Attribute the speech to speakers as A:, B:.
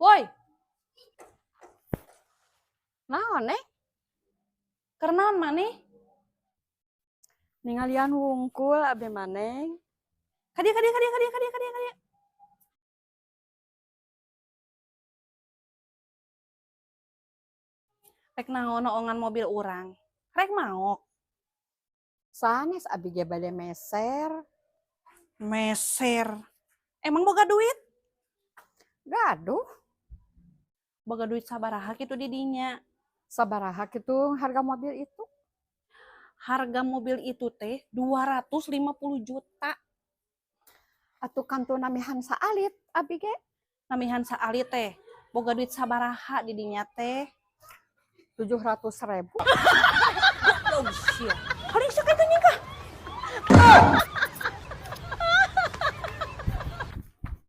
A: Woi,
B: Naon
A: kerenaon maneh?
B: ningalian wungkul abi maneng.
A: Kadia. Rek naon oongan mobil urang. Rek maok.
B: Sanes abi ge bade meser.
A: Meser. Emang boga duit?
B: Gaduh,
A: Boga duit sabaraha kitu di dinya.
B: sabaraha kitu harga mobil itu?
A: Harga mobil itu teh 250 juta.
B: Atuh kantu namihan saalit abi ge
A: Namihan saali teh. Boga duit sabaraha di dinya teh.
B: 700.000.
A: Oh, sia. Hari sakit kah?